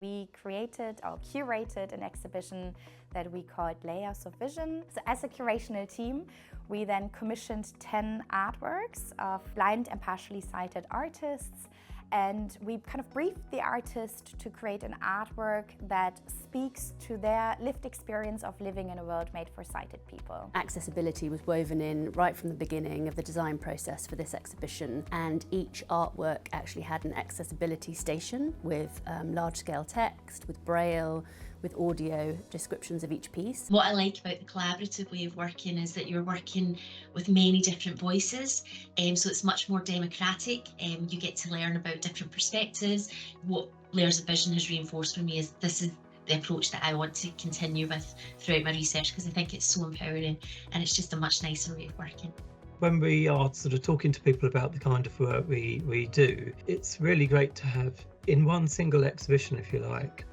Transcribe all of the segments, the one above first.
We created or curated an exhibition that we called Layers of Vision. So as a curational team, we then commissioned 10 artworks of blind and partially sighted artists, and we kind of briefed the artist to create an artwork that speaks to their lived experience of living in a world made for sighted people. Accessibility was woven in right from the beginning of the design process for this exhibition, and each artwork actually had an accessibility station with large-scale text, with braille, with audio descriptions of each piece. What I like about the collaborative way of working is that you're working with many different voices, so it's much more democratic. You get to learn about different perspectives. What Layers of Vision has reinforced for me is this is the approach that I want to continue with throughout my research, because I think it's so empowering and it's just a much nicer way of working. When we are sort of talking to people about the kind of work we do, it's really great to have in one single exhibition, if you like,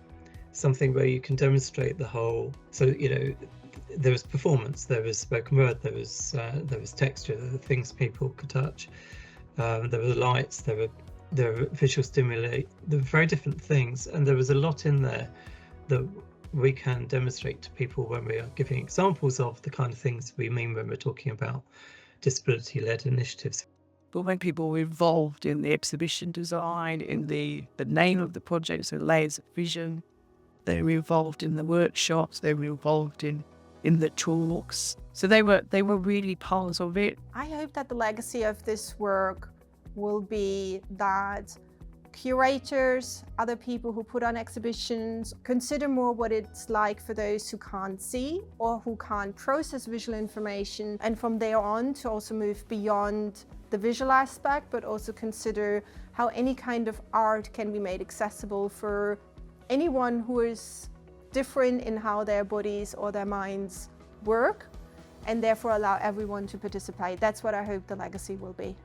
something where you can demonstrate the whole. So, you know, there was performance, there was spoken word, there was texture, there were things people could touch, there were lights, there were visual stimuli, there were very different things, and there was a lot in there that we can demonstrate to people when we are giving examples of the kind of things we mean when we're talking about disability-led initiatives. But when people were involved in the exhibition design, in the name of the project, so Layers of Vision, they were involved in the workshops, they were involved in the talks. So they were really part of it. I hope that the legacy of this work will be that curators, other people who put on exhibitions, consider more what it's like for those who can't see or who can't process visual information, and from there on to also move beyond the visual aspect, but also consider how any kind of art can be made accessible for anyone who is different in how their bodies or their minds work, and therefore allow everyone to participate. That's what I hope the legacy will be.